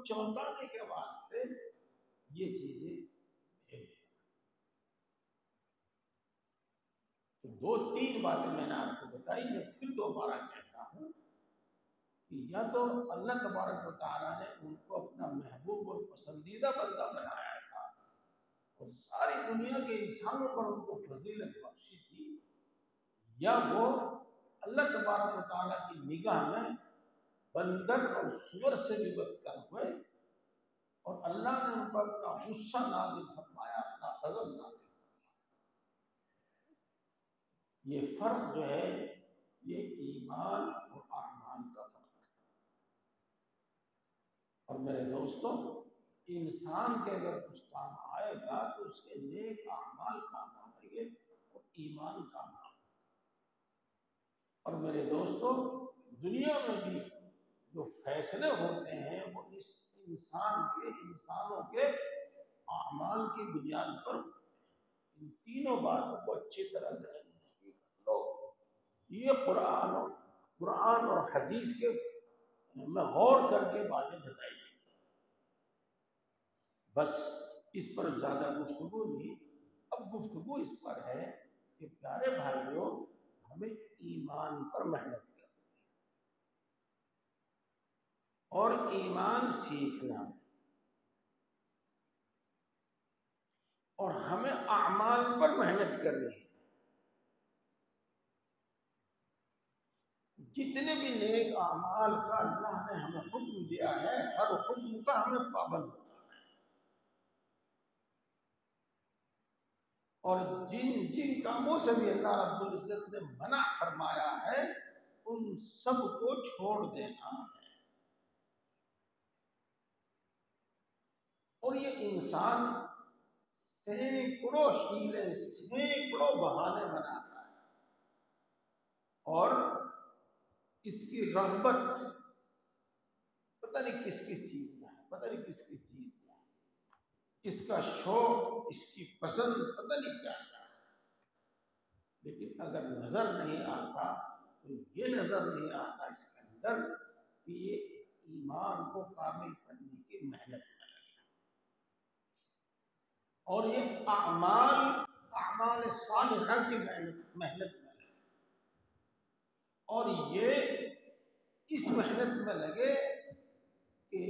چونکانے کے واسطے یہ چیزیں بھیج دیں۔ تو 2-3 باتیں میں نے آپ کو بتائی، میں پھر دوبارہ کہتا ہوں کہ یا تو اللہ تبارک و تعالیٰ نے ان کو اپنا محبوب اور پسندیدہ بندہ بنایا تھا اور ساری دنیا کے انسانوں پر ان کو فضیلت بخشی تھی، یا وہ اللہ تبارک و تعالیٰ کی نگاہ میں بندر اور سور سے بھی بدتر ہوئے اور اللہ نے ان پر اپنا غصہ نازل فرمایا، اپنا غضب نازل فرمایا۔ یہ فرق جو ہے یہ ایمان اور اعمال کا فرق ہے۔ اور میرے دوستوں، انسان کے اگر کچھ کام آئے گا تو اس کے نیک اعمال کام آئیں گے اور ایمان کام آئے گا۔ اور میرے دوستوں، دنیا میں بھی جو فیصلے ہوتے ہیں وہ اس انسانوں کے اعمال کی بنیاد پر ہوتے ہیں۔ ان تینوں باتوں کو اچھی طرح ذہن نشین کر لو۔ یہ قرآن اور حدیث کے میں غور کر کے باتیں بتائی گئی، بس اس پر زیادہ گفتگو نہیں۔ اب گفتگو اس پر ہے کہ پیارے بھائیوں، ہمیں ایمان پر محنت کرنی ہے اور ایمان سیکھنا ہے، اور ہمیں اعمال پر محنت کرنی ہے۔ جتنے بھی نیک اعمال کا اللہ نے ہمیں حکم دیا ہے، ہر حکم کا ہمیں پابند ہونا ہے، اور جن جن کاموں سے بھی اللہ رب العزت نے منع فرمایا ہے ان سب کو چھوڑ دینا ہے۔ اور یہ انسان سینکڑوں حیلے، سینکڑوں بہانے بناتا ہے، اور اس کی رغبت پتہ نہیں کس چیز میں ہے، پتہ نہیں کس چیز میں ہے، اس کا شوق، اس کی پسند پتہ نہیں کیا ہے، لیکن اگر نظر نہیں آتا تو یہ نظر نہیں آتا اس کے اندر کہ یہ ایمان کو کامل کرنے کی محنت میں لگے، اور یہ اعمال صالحہ کی محنت میں لگے، اور یہ اس محنت میں لگے کہ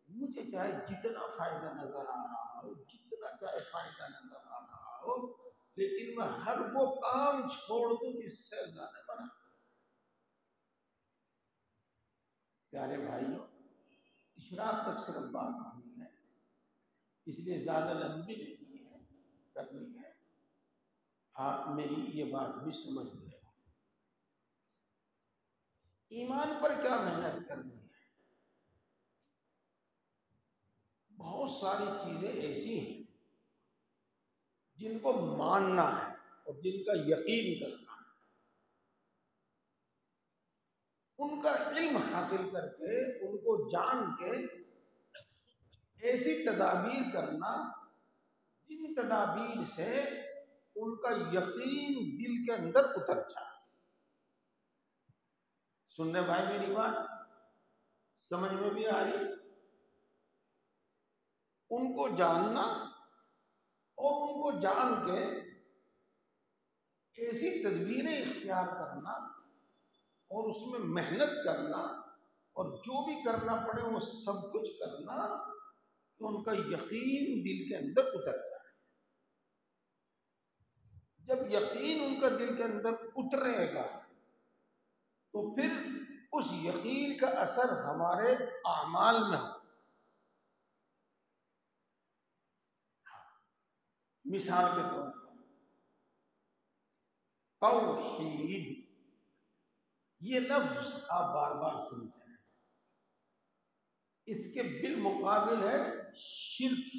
مجھے چاہے جتنا فائدہ نظر آ رہا ہو، جتنا چاہے فائدہ نظر آ رہا ہو، لیکن میں ہر وہ کام چھوڑ دوں جس سے اللہ نے منع۔ پیارے بھائیوں، اشراق تک صرف بات ہونی ہے، اس لیے زیادہ لمبی نہیں ہے، کرنی ہے۔ آپ میری یہ بات بھی سمجھ گئے۔ ایمان پر کیا محنت کرنی ہے؟ بہت ساری چیزیں ایسی ہیں جن کو ماننا ہے اور جن کا یقین کرنا ہے، ان کا علم حاصل کر کے، ان کو جان کے ایسی تدابیر کرنا جن تدابیر سے ان کا یقین دل کے اندر اتر جائے۔ سننے بھائی میری بات سمجھ میں بھی آ رہی؟ ان کو جاننا اور ان کو جان کے ایسی تدبیریں اختیار کرنا اور اس میں محنت کرنا، اور جو بھی کرنا پڑے وہ سب کچھ کرنا کہ ان کا یقین دل کے اندر اتر جائے۔ جب یقین ان کا دل کے اندر اترے گا تو پھر اس یقین کا اثر ہمارے اعمال میں ہو۔ مثال کے طور پر توحید، یہ لفظ آپ بار بار سنتے ہیں، اس کے بالمقابل ہے شرک۔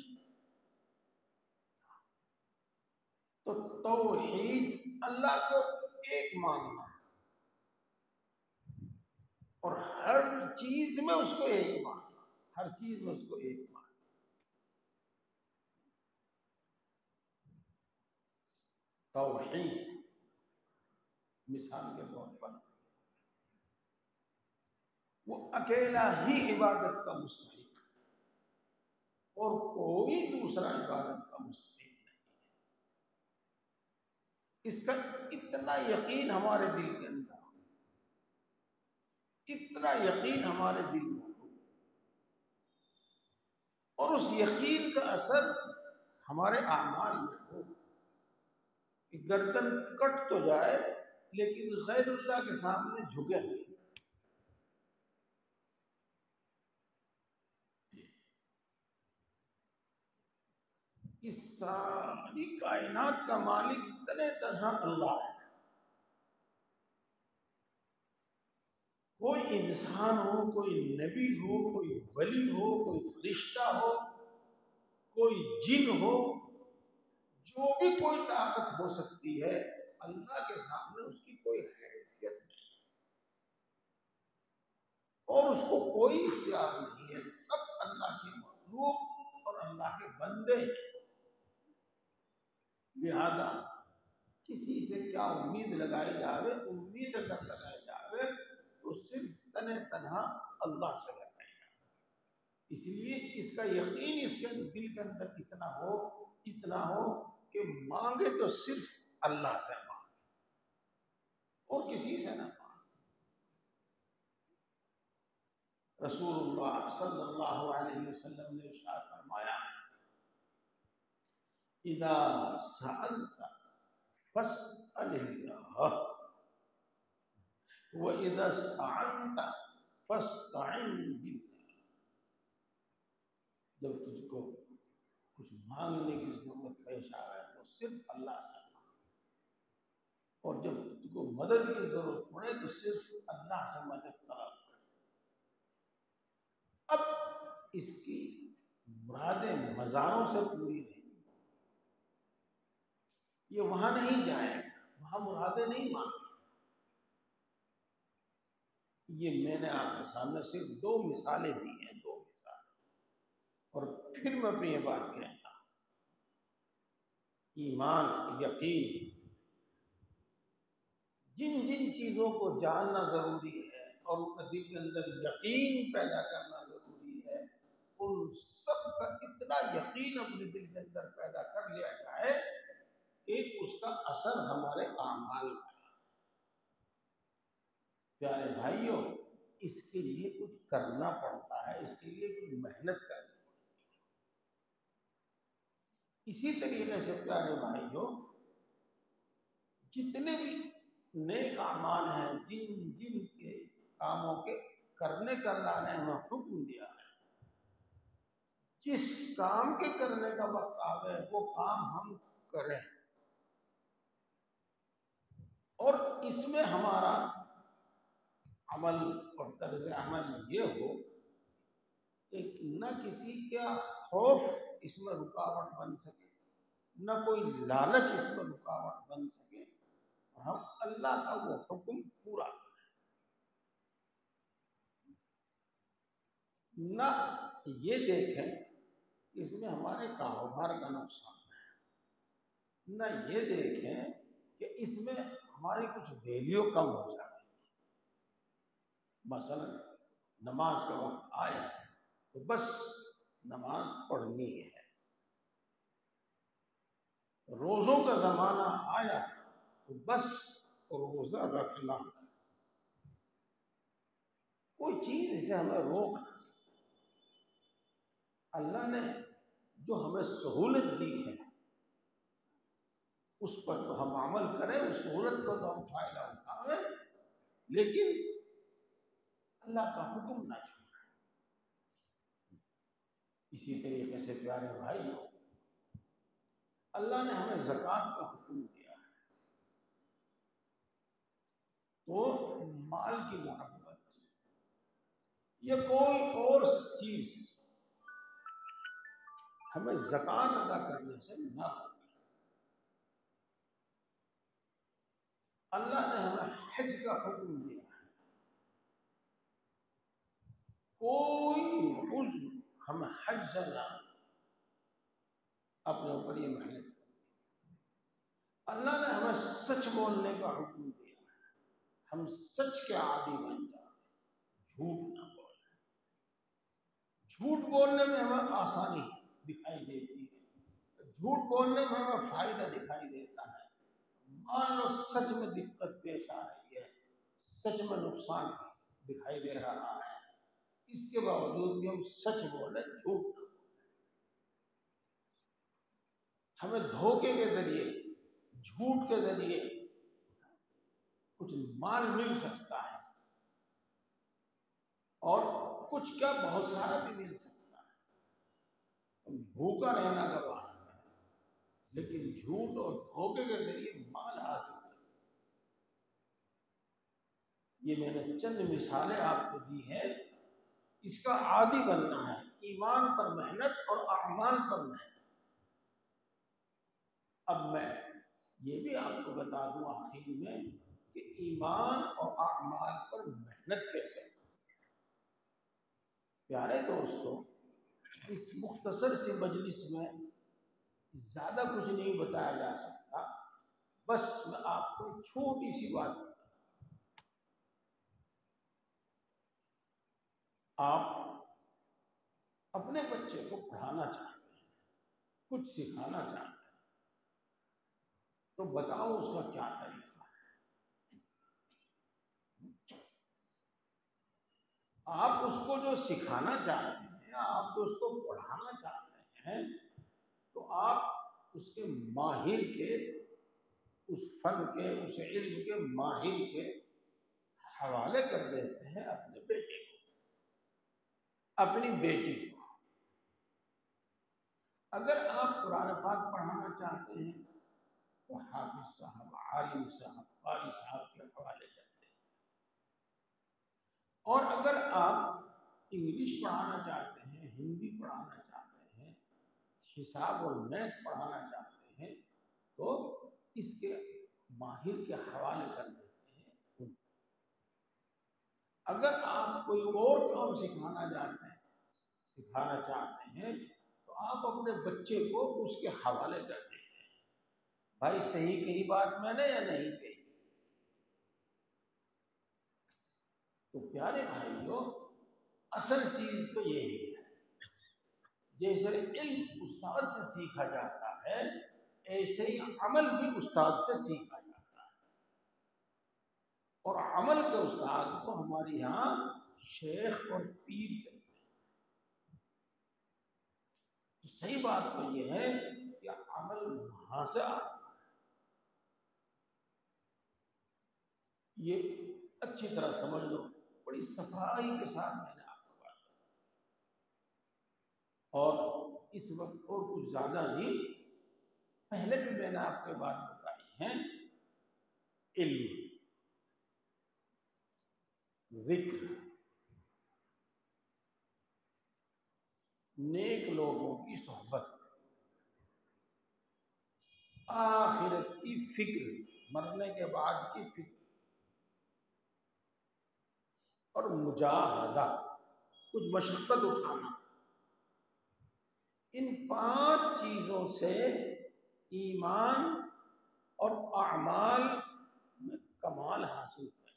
تو توحید اللہ کو ایک ماننا اور ہر چیز میں اس کو ایک ماننا، ہر چیز میں اس کو ایک ماننا۔ توحید مثال کے طور پر وہ اکیلا ہی عبادت کا مستحق، اور کوئی دوسرا عبادت کا مستحق نہیں ہے۔ اس کا اتنا یقین ہمارے دل کے اندر ہو، اتنا یقین ہمارے دل میں ہو، اور اس یقین کا اثر ہمارے اعمال میں ہو کہ گردن کٹ تو جائے لیکن غیر اللہ کے سامنے جھکے نہیں۔ اس ساری کائنات کا مالک تنے تنہا اللہ ہے۔ کوئی انسان ہو، کوئی نبی ہو، کوئی ولی ہو، کوئی فرشتہ ہو، کوئی جن ہو، جو بھی کوئی طاقت ہو سکتی ہے، اللہ کے سامنے اس کی کوئی حیثیت نہیں اور اس کو کوئی اختیار نہیں ہے۔ سب اللہ کی مخلوق اور اللہ کے بندے ہیں۔ لہذا کسی سے کیا امید لگائی جاوے، امید اگر لگائی جاوے تو صرف تنے تنہا اللہ سے لگائی جاوے۔ اس لیے اس کا یقین اس کے دل کے اندر اتنا ہو کہ مانگے تو صرف اللہ سے مانگے اور کسی سے نہ مانگے۔ رسول اللہ صلی اللہ علیہ وسلم نے ارشاد فرمایا، اذا سألت فاسأل اللہ وَإِذَا اسْتَعَنْتَ فَاسْتَعِنْ بِاللَّهِ۔ جب تجھ کو کچھ مانگنے کی ضرورت پیش آئے تو صرف اللہ سے مانگ، اور جب تجھ کو مدد کی ضرورت پڑے تو صرف اللہ سے مدد طلب کر۔ اب اس کی مرادیں مزاروں سے پوری نہیں، یہ وہاں نہیں جائے گا، وہاں مرادیں نہیں مانگے۔ یہ میں نے آپ کے سامنے صرف دو مثالیں دی ہیں، دو مثالیں، اور پھر میں اپنی یہ بات کہتا ہوں، ایمان، یقین، جن جن چیزوں کو جاننا ضروری ہے اور ان کا دل کے اندر یقین پیدا کرنا ضروری ہے، ان سب کا اتنا یقین اپنے دل کے اندر پیدا کر لیا جائے کہ اس کا اثر ہمارے اعمال میں۔ پیارے بھائیوں، اس کے لیے کچھ کرنا پڑتا ہے، اس کے لیے کچھ محنت کرنی پڑتی ہے۔ اسی طریقے سے پیارے بھائیوں، جتنے بھی نیک اعمال ہیں، جن جن کے کاموں کے کرنے کا اللہ نے ہمیں حکم دیا ہے، جس کام کے کرنے کا وقت آوے وہ کام ہم کریں، اور اس میں ہمارا عمل اور طرز عمل یہ ہو کہ نہ کسی کا خوف اس میں رکاوٹ بن سکے، نہ کوئی لالچ اس میں رکاوٹ بن سکے، اور ہم اللہ کا وہ حکم پورا کریں۔ نہ یہ دیکھیں کہ اس میں ہمارے کاروبار کا نقصان ہے، نہ یہ دیکھیں کہ اس میں ہماری کچھ ویلیو کم ہو جائے۔ مثلا نماز کا وقت آیا تو بس نماز پڑھنی ہے، روزوں کا زمانہ آیا تو بس روزہ رکھنا ہے، کوئی چیز اسے ہمیں روک نہ سکے۔ اللہ نے جو ہمیں سہولت دی ہے اس پر تو ہم عمل کریں، اس سہولت کو تو ہم فائدہ اٹھائیں، لیکن اللہ کا حکم نہ چھوڑیں۔ اسی طریقے سے پیارے بھائیوں، اللہ نے ہمیں زکوٰۃ کا حکم دیا ہے، تو مال کی محبت یا کوئی اور چیز ہمیں زکوٰۃ ادا کرنے سے نہ روکے۔ اللہ نے ہمیں حج کا حکم دیا ہے، کوئی عذر ہمیں حج سے نہ اپنے اوپر یہ محنت کریں۔ اللہ نے ہمیں سچ بولنے کا حکم دیا ہے، ہم سچ کے عادی بن جائیں، جھوٹ نہ بولیں۔ جھوٹ بولنے میں ہمیں آسانی ہے، دکھائی دیتی ہے، جھوٹ بولنے میں ہمیں فائدہ دکھائی دیتا ہے۔ مان لو سچ میں دقت پیش آ رہی ہے، سچ میں نقصان دکھائی دے رہا ہے، اس کے باوجود بھی ہم سچ بولیں، جھوٹ نہ بولیں۔ ہمیں دھوکے کے ذریعے، جھوٹ کے ذریعے کچھ مال مل سکتا ہے، اور کچھ کیا بہت سارا بھی مل سکتا ہے۔ بھوکا رہنا گوارا ہے، لیکن جھوٹ اور دھوکے کے ذریعے مال حاصل کرنا، یہ میں نے چند مثالیں آپ کو دی ہیں۔ اس کا عادی بننا ہے، ایمان پر محنت اور اعمال پر محنت۔ اب میں یہ بھی آپ کو بتا دوں آخر میں کہ ایمان اور اعمال پر محنت کیسے ہوتی ہے۔ پیارے دوستو، اس مختصر سی مجلس میں زیادہ کچھ نہیں بتایا جا سکتا، بس میں آپ کو چھوٹی سی بات بتا، آپ اپنے بچے کو پڑھانا چاہتے ہیں، کچھ سکھانا چاہتے ہیں، تو بتاؤ اس کا کیا طریقہ ہے۔ آپ اس کو جو سکھانا چاہتے ہیں، آپ جو اس کو پڑھانا چاہتے ہیں، تو آپ اس کے ماہر کے، اس فن کے، اس علم کے ماہر کے حوالے کر دیتے ہیں اپنے بیٹے کو، اپنی بیٹی کو۔ اگر آپ قرآن پاک پڑھانا چاہتے ہیں تو حافظ صاحب، عالم صاحب، قاری صاحب کے حوالے کرتے ہیں، اور اگر آپ انگلش پڑھانا چاہتے ہیں، ہندی پڑھانا چاہتے ہیں، حساب اور میتھ پڑھانا چاہتے ہیں، تو اس کے ماہر کے حوالے کر دیتے ہیں۔ اگر آپ کوئی اور کام سکھانا چاہتے ہیں تو آپ اپنے بچے کو اس کے حوالے کر دیتے ہیں۔ بھائی صحیح کہی بات میں نے یا نہیں کہی؟ تو پیارے بھائیو، اصل چیز تو یہی ہے، جیسے علم استاد سے سیکھا جاتا ہے، ایسے ہی عمل بھی استاد سے سیکھا جاتا ہے، اور عمل کے استاد کو ہمارے یہاں شیخ اور پیر کہتے ہیں۔ تو صحیح بات تو یہ ہے کہ عمل وہاں سے آتا ہے۔ یہ اچھی طرح سمجھ لو، بڑی صفائی کے ساتھ میں نے آپ کو بات بتائی، اور اس وقت اور کچھ زیادہ نہیں، پہلے بھی میں نے آپ کو بات بتائی ہے۔ علم، ذکر، نیک لوگوں کی صحبت، آخرت کی فکر، مرنے کے بعد کی فکر، اور مجاہدہ، کچھ مشقت اٹھانا، ان 5 چیزوں سے ایمان اور اعمال میں کمال حاصل ہے۔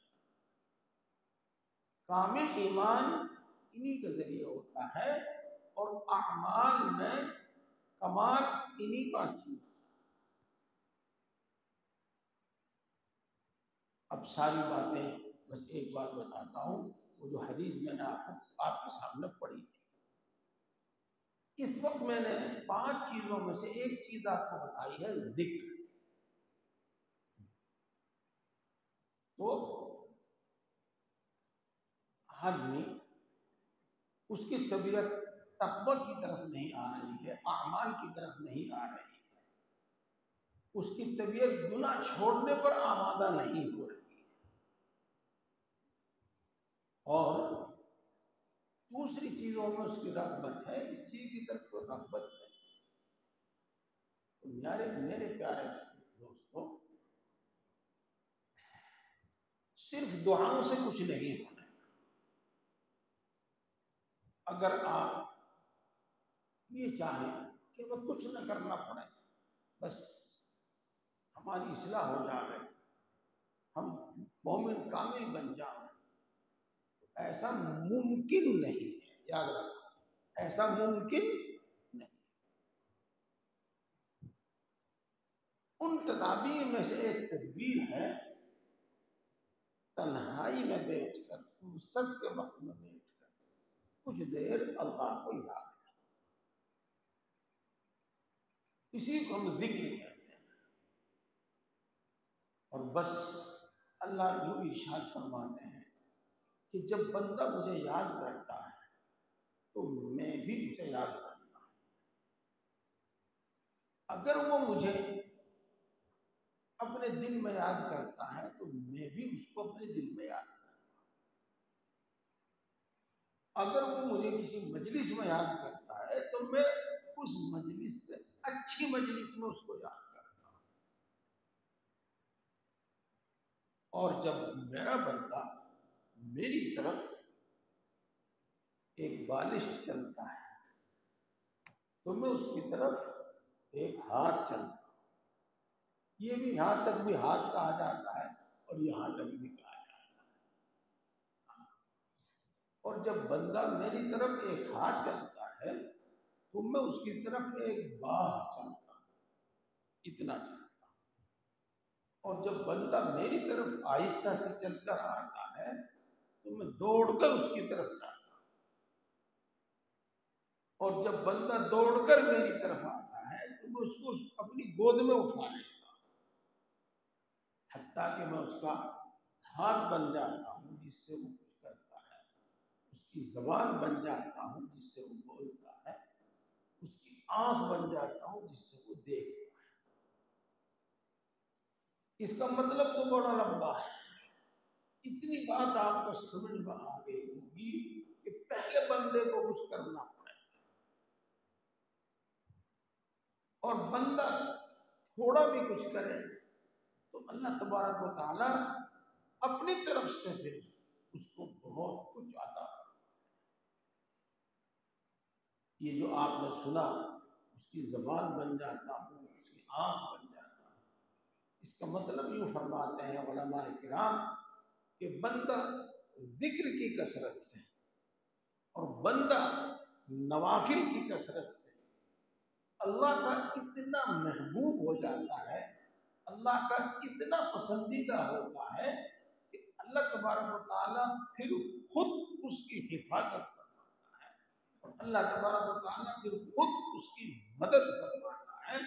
کامل ایمان انہی کے ذریعے ہوتا ہے، اور اعمال میں کمال انہی 5 چیزوں سے۔ اب ساری باتیں بس ایک بات بتاتا ہوں، وہ جو حدیث میں نے آپ کے سامنے پڑھی تھی، اس وقت میں نے 5 چیزوں میں سے ایک چیز آپ کو بتائی ہے، ذکر۔ تو آدمی، اس کی طبیعت تقویٰ کی طرف نہیں آ رہی ہے، اعمال کی طرف نہیں آ رہی ہے، اس کی طبیعت گناہ چھوڑنے پر آمادہ نہیں ہو رہی ہے، اور دوسری چیزوں میں اس کی رغبت ہے، اس چیز کی طرف کوئی رغبت نہیں۔ تو میرے پیارے دوستوں، صرف دعاؤں سے کچھ نہیں ہونا۔ اگر آپ یہ چاہیں کہ وہ کچھ نہ کرنا پڑے، بس ہماری اصلاح ہو جائے، ہم مومن کامل بن جائیں، ایسا ممکن نہیں ہے، یاد رکھو، ایسا ممکن نہیں۔ ان تدابیر میں سے ایک تدبیر ہے تنہائی میں بیٹھ کر، فرصت کے وقت میں بیٹھ کر کچھ دیر اللہ کو یاد کرنا. اسی کو ہم ذکر کہتے ہیں. اور بس اللہ یوں ارشاد فرماتے ہیں کہ جب بندہ مجھے یاد کرتا ہے تو میں بھی اسے یاد کرتا ہوں. اگر وہ مجھے اپنے دل میں یاد کرتا ہے تو میں بھی اس کو اپنے دل میں یاد کرتا ہوں. اگر وہ مجھے کسی مجلس میں یاد کرتا ہے تو میں اس مجلس سے اچھی مجلس میں اس کو یاد کرتا ہوں. اور جب میرا بندہ میری طرف ایک بالش چلتا ہے تو میں اس کی طرف ایک ہاتھ چلتا ہوں. یہ بھی یہاں تک بھی ہاتھ کہا جاتا ہے اور یہاں تک بھی کہا جاتا ہے. اور جب بندہ میری طرف ایک ہاتھ چلتا ہے تو میں اس کی طرف ایک باہ چلتا ہوں، اتنا چلتا ہوں. اور جب بندہ میری طرف آہستہ سے چل کر آتا ہے تو میں دوڑ کر اس کی طرف جاتا ہوں. اور جب بندہ دوڑ کر میری طرف آتا ہے تو میں اس کو اپنی گود میں اٹھا لیتا ہوں، حتیٰ کہ میں اس کا ہاتھ بن جاتا ہوں جس سے وہ کچھ کرتا ہے، اس کی زبان بن جاتا ہوں جس سے وہ بولتا ہے، اس کی آنکھ بن جاتا ہوں جس سے وہ دیکھتا ہے. اس کا مطلب تو بڑا لمبا ہے. اتنی بات آپ کو سمجھ میں آ گئی ہوگی کہ پہلے بندے کو کچھ کرنا پڑے اور بندہ تھوڑا بھی کچھ کرے تو اللہ تبارک و تعالی اپنی طرف سے پھر اس کو بہت کچھ عطا کرتا ہے. یہ جو آپ نے سنا اس کی زبان بن جاتا ہوں، اس کی آنکھ بن جاتا ہوں، اس کا مطلب یوں فرماتے ہیں علماء کرام کہ بندہ ذکر کی کثرت سے اور بندہ نوافل کی کثرت سے اللہ کا اتنا محبوب ہو جاتا ہے، اللہ کا اتنا پسندیدہ ہوتا ہے کہ اللہ تبارک و تعالیٰ پھر خود اس کی حفاظت فرماتا ہے اور اللہ تبارک و تعالیٰ پھر خود اس کی مدد فرماتا ہے.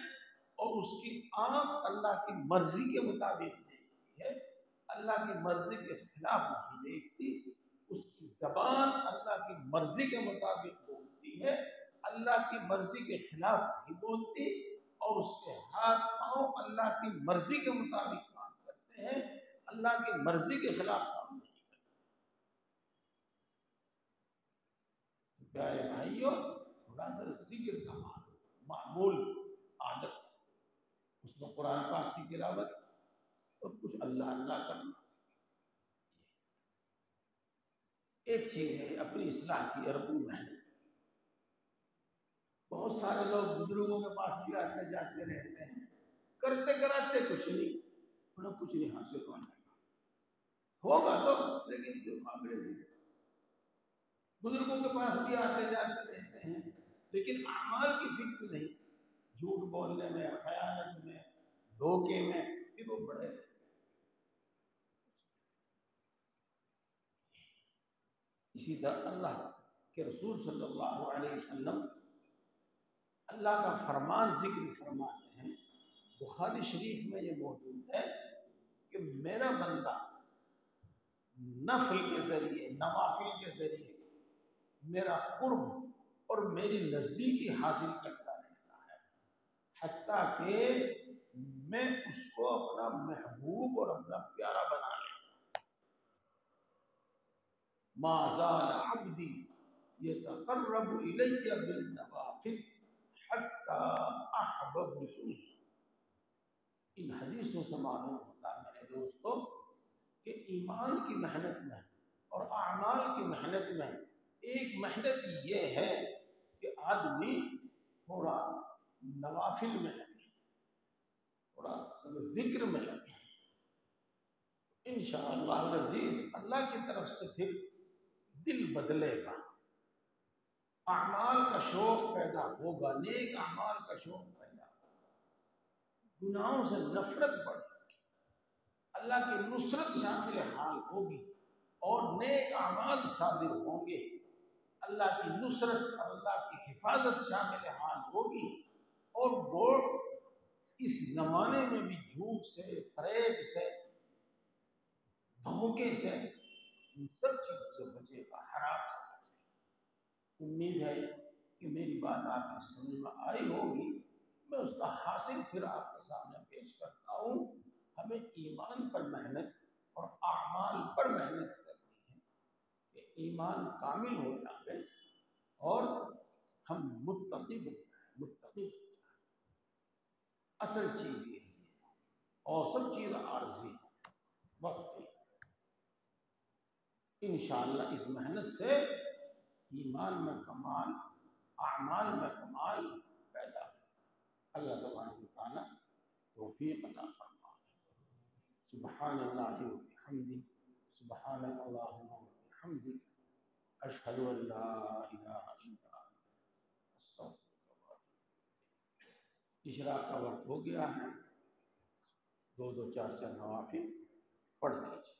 اور اس کی آنکھ اللہ کی مرضی کے مطابق دیکھتی ہے، اللہ کی مرضی کے خلاف نہیں دیکھتی. اس کی زبان اللہ کی مرضی کے مطابق بولتی ہے، اللہ کی مرضی کے خلاف نہیں بولتی. اور اس کے ہاتھ پاؤں اللہ کی مرضی کے مطابق کام کرتے ہیں، اللہ کی مرضی کے خلاف کام نہیں کرتے. تو پیارے بھائیوں، تھوڑا سا ذکر کا معمول عادت، اس میں قرآن پاک کی تلاوت اور کچھ اللہ اللہ کرنا. ایک چیز ہے اپنی اصلاح کی عربی محنت. بہت سارے لوگ بزرگوں کے پاس بھی آتے جاتے رہتے ہیں، کرتے کراتے کچھ نہیں، انہیں کچھ نہیں حاصل ہوگا تو لیکن جو قابل ذکر. بزرگوں کے پاس بھی آتے جاتے رہتے ہیں لیکن اعمال کی فکر نہیں، جھوٹ بولنے میں، خیانت میں، دھوکے میں پھر وہ بڑے رہتے ہیں. اسی طرح اللہ کے رسول صلی اللہ علیہ وسلم اللہ کا فرمان ذکر فرماتے ہیں. بخاری شریف میں یہ موجود ہے کہ میرا بندہ نفل کے ذریعے، نوافل کے ذریعے میرا قرب اور میری نزدیکی حاصل کرتا رہتا ہے حتیٰ کہ میں اس کو اپنا محبوب اور اپنا پیارا بنا لیتا ہوں. ما زال عبدی یتقرب الی بالنوافل حتی احببتہ. ان حدیثوں سے معلوم ہوتا ہے میرے دوستوں کہ ایمان کی محنت میں اور اعمال کی محنت میں ایک محنت یہ ہے کہ آدمی تھوڑا نوافل میں لگے، تھوڑا ذکر میں لگے. انشاءاللہ العزیز اللہ کی طرف سے پھر دل بدلے گا، اعمال کا شوق پیدا ہوگا، نیک اعمال کا شوق پیدا ہوگا. گناہوں سے نفرت بڑھے گی، اللہ کی نصرت شامل حال ہوگی اور نیک اعمال صادر ہوں گے، اللہ کی نصرت اور اللہ کی حفاظت شامل حال ہوگی، اور وہ اس زمانے میں بھی جھوٹ سے، فریب سے، دھوکے سے، ان سب چیزوں سے بچے گا، حرام سے بچے گا۔ امید ہے کہ میری بات آپ کی سمجھ میں آئی ہوگی، میں اس کا حاصل پھر آپ کے سامنے پیش کرتا ہوں۔ ہمیں ایمان پر محنت اور اعمال پر محنت کرنی ہے کہ ایمان کامل ہو جائے اور ہم متقی بن جائیں، متقی بن جائیں۔ اصل چیز یہ ہے، اور سب چیز عارضی ہے، وقتی۔ انشاءاللہ اس محنت سے ایمان میں کمال، اعمال میں کمال پیدا ہو۔ اللہ تبارک و تعالی توفیق عطا فرمائے۔ سبحان اللہ و بحمدہ، سبحانک اللہم و بحمدک، اشہد ان لا الہ الا انت، استغفرک و اتوب الیک۔ اشراق کا وقت ہو گیا ہے، 2 2 4 4 نوافل پڑھ لیجیے۔